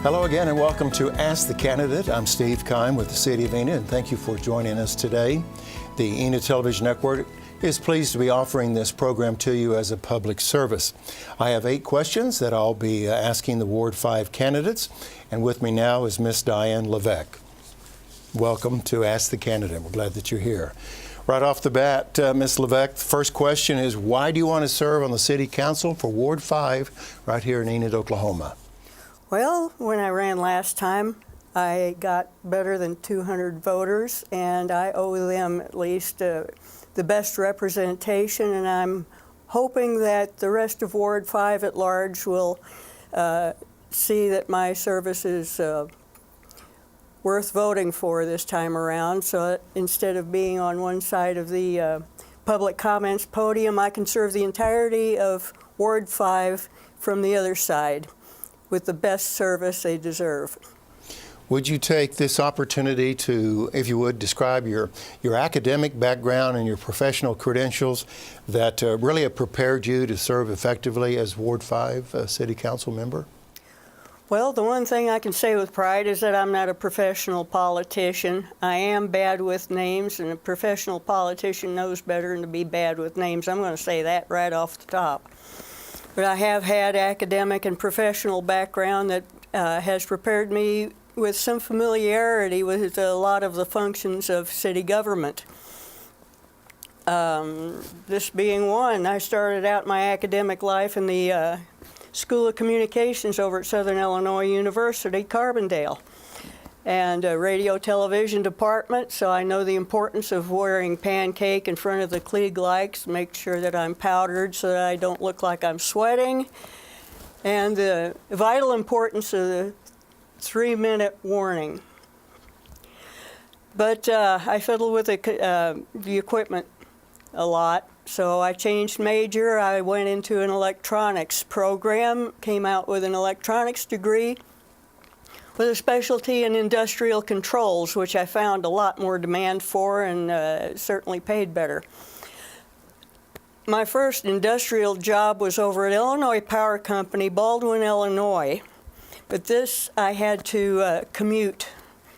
Hello again and welcome to Ask the Candidate. I'm Steve Kime with the City of Enid, and thank you for joining us today. The Enid Television Network is pleased to be offering this program to you as a public service. I have 8 questions that I'll be asking the Ward 5 candidates, and with me now is Miss Diane Levesque. Welcome to Ask the Candidate. We're glad that you're here. Right off the bat, Ms. Levesque, the first question is, why do you want to serve on the City Council for Ward 5 right here in Enid, Oklahoma? Well, when I ran last time, I got better than 200 voters, and I owe them at least the best representation, and I'm hoping that the rest of Ward 5 at large will see that my service is worth voting for this time around. So instead of being on one side of the public comments podium, I can serve the entirety of Ward 5 from the other side with the best service they deserve. Would you take this opportunity to, if you would, describe your academic background and your professional credentials that really have prepared you to serve effectively as Ward 5 City Council member? Well, the one thing I can say with pride is that I'm not a professional politician. I am bad with names, and a professional politician knows better than to be bad with names. I'm going to say that right off the top. But I have had academic and professional background that has prepared me with some familiarity with a lot of the functions of city government. This being one, I started out my academic life in the School of Communications over at Southern Illinois University, Carbondale, and a radio television department, so I know the importance of wearing pancake in front of the Klieg lights, make sure that I'm powdered so that I don't look like I'm sweating, and the vital importance of the 3-minute warning. But I fiddle with the equipment a lot, so I changed major. I went into an electronics program, came out with an electronics degree with a specialty in industrial controls, which I found a lot more demand for and certainly paid better. My first industrial job was over at Illinois Power Company, Baldwin, Illinois. But this, I had to commute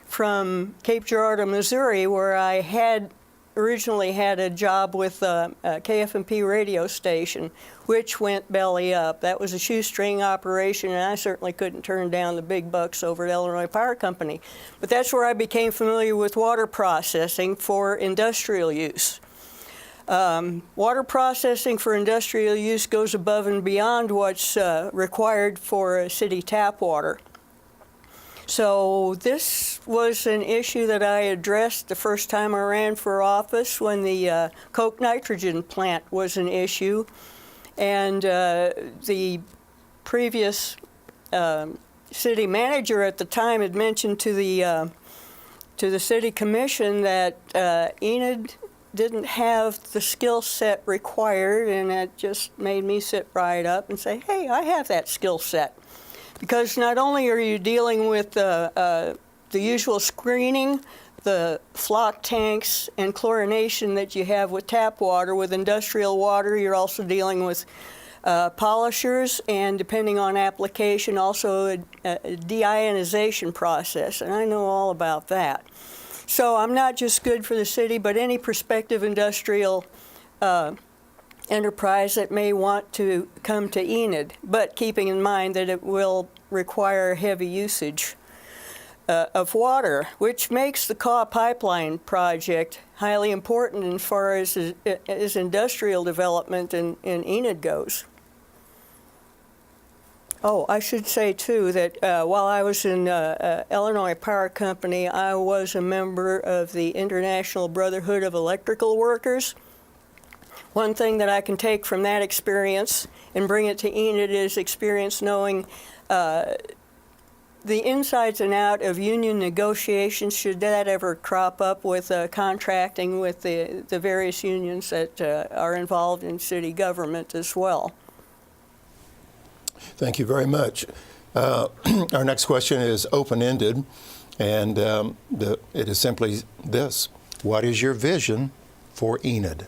from Cape Girardeau, Missouri, where I had originally had a job with a KFMP radio station, which went belly up. That was a shoestring operation, and I certainly couldn't turn down the big bucks over at Illinois Power Company. But that's where I became familiar with water processing for industrial use. Water processing for industrial use goes above and beyond what's required for city tap water. So this was an issue that I addressed the first time I ran for office when the coke nitrogen plant was an issue. And the previous city manager at the time had mentioned to the city commission that Enid didn't have the skill set required, and that just made me sit right up and say, hey, I have that skill set. Because not only are you dealing with the usual screening, the flock tanks and chlorination that you have with tap water, with industrial water, you're also dealing with polishers, and depending on application, also a deionization process, and I know all about that. So I'm not just good for the city, but any prospective industrial enterprise that may want to come to Enid, but keeping in mind that it will require heavy usage of water, which makes the Kaw pipeline project highly important as far as industrial development in Enid goes. Oh, I should say, too, that while I was in Illinois Power Company, I was a member of the International Brotherhood of Electrical Workers. One thing that I can take from that experience and bring it to Enid is experience knowing the insides and out of union negotiations, should that ever crop up with contracting with the various unions that are involved in city government as well. Thank you very much. Our next question is open-ended, and it is simply this. What is your vision for Enid?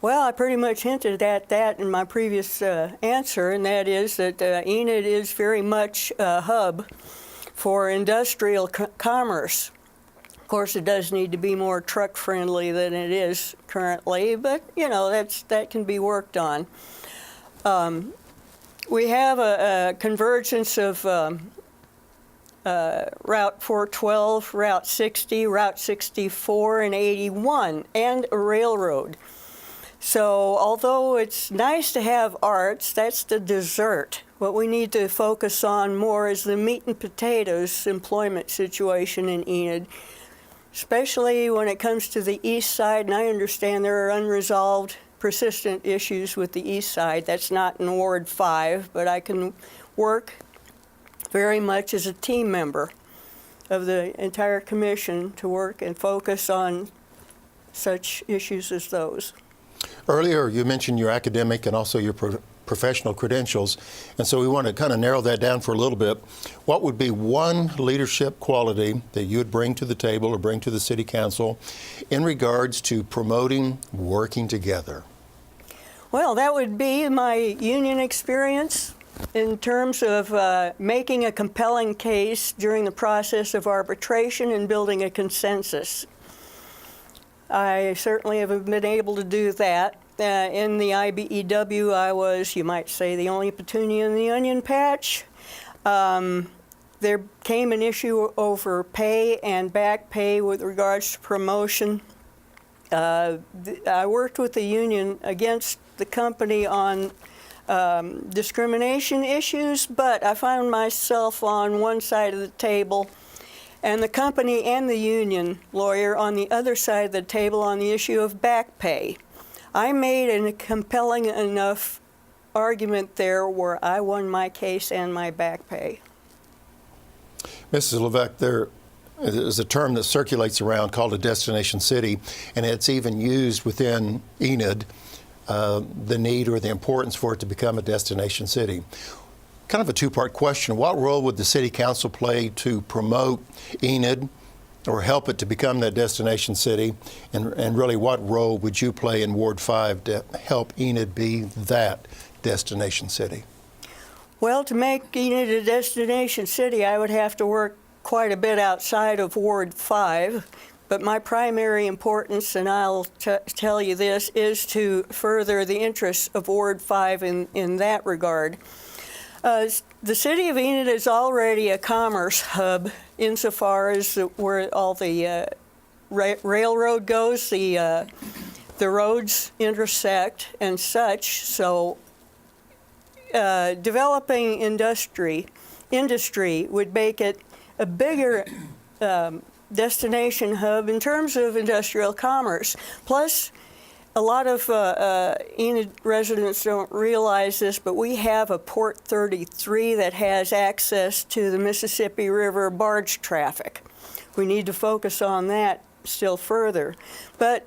Well, I pretty much hinted at that in my previous answer, and that is that Enid is very much a hub for industrial commerce. Of course, it does need to be more truck-friendly than it is currently, but, you know, that can be worked on. We have a convergence of Route 412, Route 60, Route 64, and 81, and a railroad. So although it's nice to have arts, that's the dessert. What we need to focus on more is the meat and potatoes employment situation in Enid, especially when it comes to the east side, and I understand there are unresolved, persistent issues with the east side. That's not in Ward 5, but I can work very much as a team member of the entire commission to work and focus on such issues as those. Earlier, you mentioned your academic and also your professional credentials, and so we want to kind of narrow that down for a little bit. What would be one leadership quality that you would bring to the table or bring to the City Council in regards to promoting working together? Well, that would be my union experience in terms of making a compelling case during the process of arbitration and building a consensus. I certainly have been able to do that. In the IBEW, I was, you might say, the only petunia in the onion patch. There came an issue over pay and back pay with regards to promotion. I worked with the union against the company on discrimination issues, but I found myself on one side of the table and the company and the union lawyer on the other side of the table on the issue of back pay. I made a compelling enough argument there where I won my case and my back pay. Mrs. Levesque, there is a term that circulates around called a destination city, and it's even used within Enid, the need or the importance for it to become a destination city. Kind of a two-part question. What role would the City Council play to promote Enid or help it to become that destination city? And really, what role would you play in Ward 5 to help Enid be that destination city? Well, to make Enid a destination city, I would have to work quite a bit outside of Ward 5. But my primary importance, and I'll tell you this, is to further the interests of Ward 5 in that regard. The city of Enid is already a commerce hub insofar as where all the railroad goes, the roads intersect and such. So developing industry would make it a bigger destination hub in terms of industrial commerce. Plus, a lot of Enid residents don't realize this, but we have a Port 33 that has access to the Mississippi River barge traffic. We need to focus on that still further. But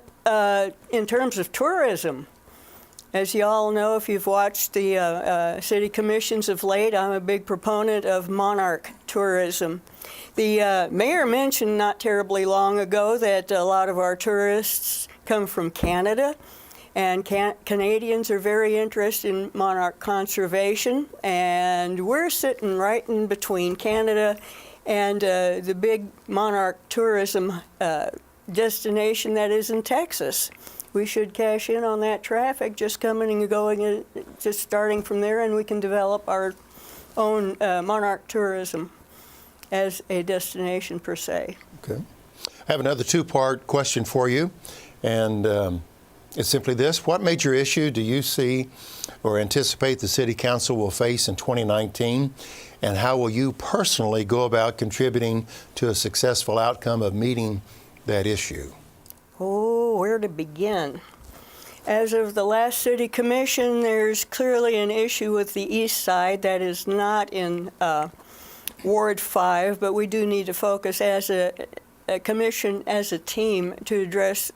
in terms of tourism, as you all know, if you've watched the city commissions of late, I'm a big proponent of monarch tourism. The mayor mentioned not terribly long ago that a lot of our tourists come from Canada, and Canadians are very interested in monarch conservation, and we're sitting right in between Canada and the big monarch tourism destination that is in Texas. We should cash in on that traffic, just coming and going, just starting from there, and we can develop our own monarch tourism as a destination per se. Okay. I have another two-part question for you, and it's simply this. What major issue do you see or anticipate the City Council will face in 2019, and how will you personally go about contributing to a successful outcome of meeting that issue? Oh, where to begin? As of the last City Commission, there's clearly an issue with the east side that is not in Ward 5, but we do need to focus as a commission, as a team, to address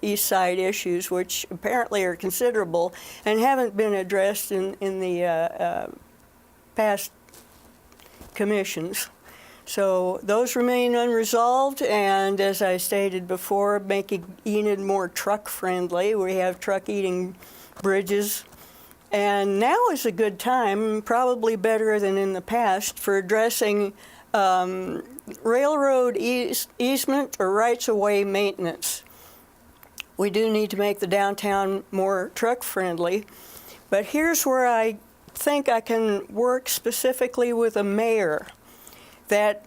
east side issues, which apparently are considerable and haven't been addressed in the past commissions. So those remain unresolved, and as I stated before, making Enid more truck-friendly. We have truck-eating bridges, and now is a good time, probably better than in the past, for addressing railroad easement or rights-of-way maintenance. We do need to make the downtown more truck-friendly, but here's where I think I can work specifically with a mayor that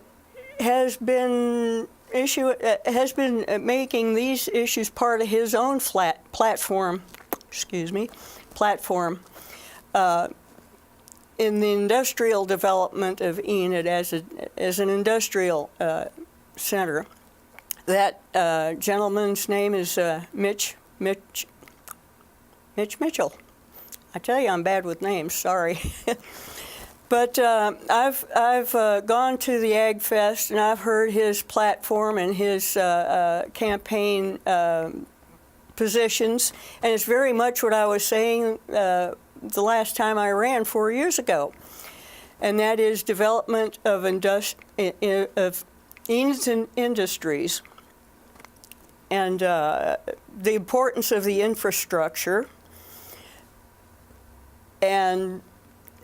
has been making these issues part of his own platform in the industrial development of Enid as an industrial center. That gentleman's name is Mitch Mitchell. I tell you, I'm bad with names. Sorry. But I've gone to the Ag Fest, and I've heard his platform and his campaign positions, and it's very much what I was saying the last time I ran 4 years ago, and that is development of Enid's industries and the importance of the infrastructure. And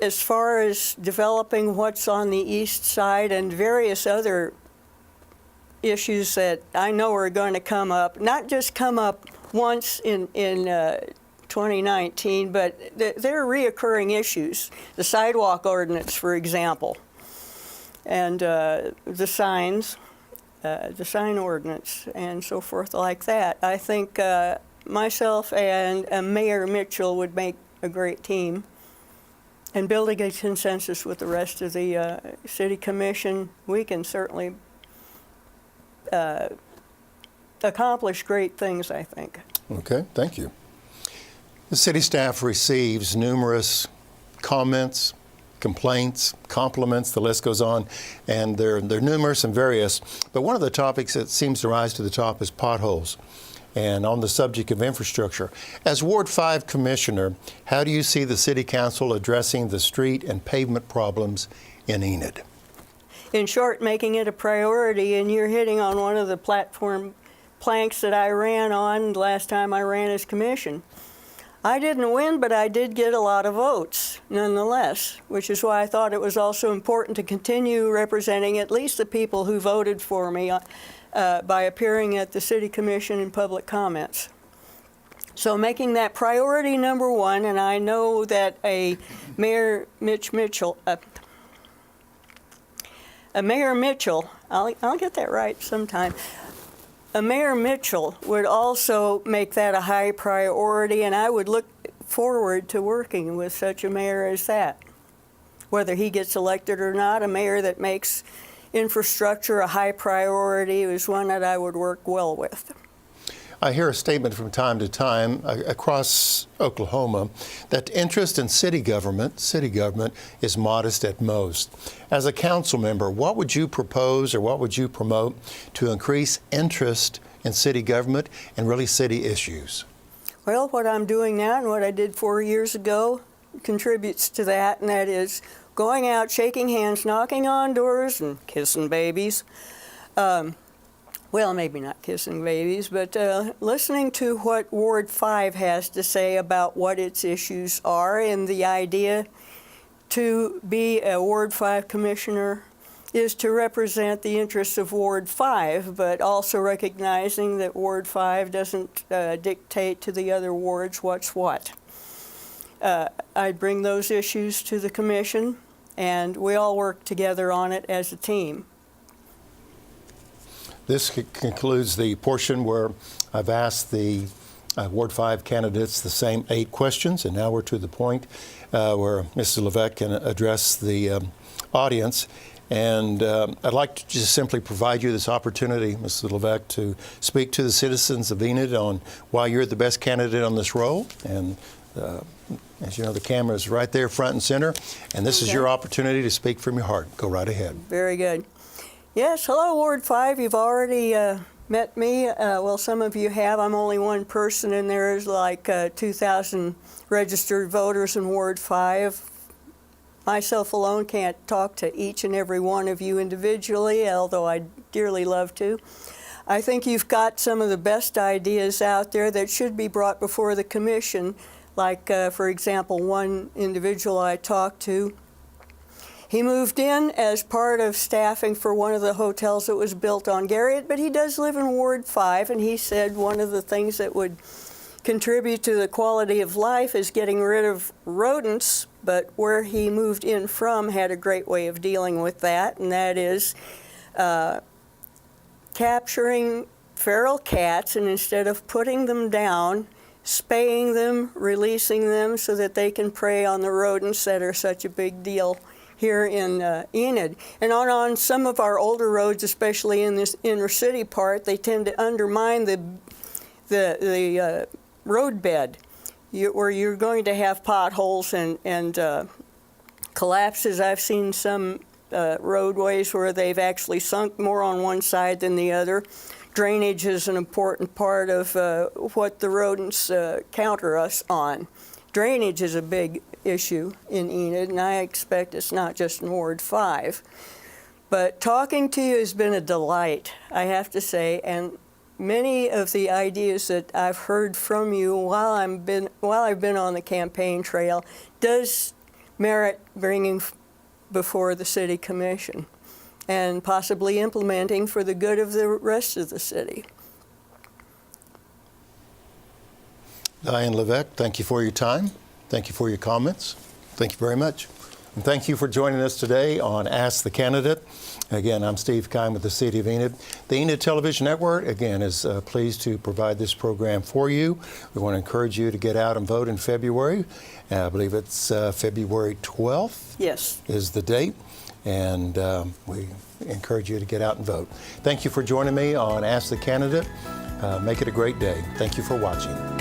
as far as developing what's on the east side and various other issues that I know are going to come up, not just come up once in 2019, but they're reoccurring issues. The sidewalk ordinance, for example, and the signs, the sign ordinance, and so forth like that. I think myself and Mayor Mitchell would make a great team. And building a consensus with the rest of the city commission, we can certainly accomplish great things, I think. Okay, thank you. The city staff receives numerous comments, complaints, compliments, the list goes on, and they're numerous and various. But one of the topics that seems to rise to the top is potholes. And on the subject of infrastructure, as Ward 5 Commissioner, how do you see the City Council addressing the street and pavement problems in Enid? In short, making it a priority, and you're hitting on one of the platform planks that I ran on last time I ran as commission. I didn't win, but I did get a lot of votes nonetheless, which is why I thought it was also important to continue representing at least the people who voted for me by appearing at the City Commission in public comments. So making that priority number one, and I know that a Mayor Mitchell, I'll get that right sometime. A Mayor Mitchell would also make that a high priority, and I would look forward to working with such a mayor as that. Whether he gets elected or not, a mayor that makes infrastructure a high priority is one that I would work well with. I hear a statement from time to time across Oklahoma that interest in city government is modest at most. As a council member, what would you propose or what would you promote to increase interest in city government and really city issues? Well, what I'm doing now and what I did 4 years ago contributes to that, and that is going out, shaking hands, knocking on doors, and kissing babies. Well, maybe not kissing babies, but listening to what Ward 5 has to say about what its issues are, and the idea to be a Ward 5 commissioner is to represent the interests of Ward 5, but also recognizing that Ward 5 doesn't dictate to the other wards what's what. I bring those issues to the commission, and we all work together on it as a team. This concludes the portion where I've asked the Ward 5 candidates the same 8 questions, and now we're to the point where Mrs. Levesque can address the audience. And I'd like to just simply provide you this opportunity, Mrs. Levesque, to speak to the citizens of Enid on why you're the best candidate on this role. And as you know, the camera is right there front and center, and this is your opportunity to speak from your heart. Go right ahead. Very good. Yes, hello, Ward 5. You've already met me. Well, some of you have. I'm only one person, and there's like 2,000 registered voters in Ward 5. myself alone can't talk to each and every one of you individually, although I'd dearly love to. I think you've got some of the best ideas out there that should be brought before the commission. Like, for example, one individual I talked to, he moved in as part of staffing for one of the hotels that was built on Garriott, but he does live in Ward 5, and he said one of the things that would contribute to the quality of life is getting rid of rodents, but where he moved in from had a great way of dealing with that, and that is capturing feral cats, and instead of putting them down, spaying them, releasing them so that they can prey on the rodents that are such a big deal here in Enid. And on some of our older roads, especially in this inner city part, they tend to undermine the road bed, where you're going to have potholes and collapses. I've seen some roadways where they've actually sunk more on one side than the other. Drainage is an important part of what the rodents counter us on. Drainage is a big issue in Enid, and I expect it's not just in Ward 5. But talking to you has been a delight, I have to say, and many of the ideas that I've heard from you while I've been on the campaign trail does merit bringing before the City Commission and possibly implementing for the good of the rest of the city. Diane Levesque, thank you for your time. Thank you for your comments. Thank you very much. And thank you for joining us today on Ask the Candidate. Again, I'm Steve Kime with the City of Enid. The Enid Television Network, again, is pleased to provide this program for you. We want to encourage you to get out and vote in February. I believe it's February 12th. Yes. Is the date. And we encourage you to get out and vote. Thank you for joining me on Ask the Candidate. Make it a great day. Thank you for watching.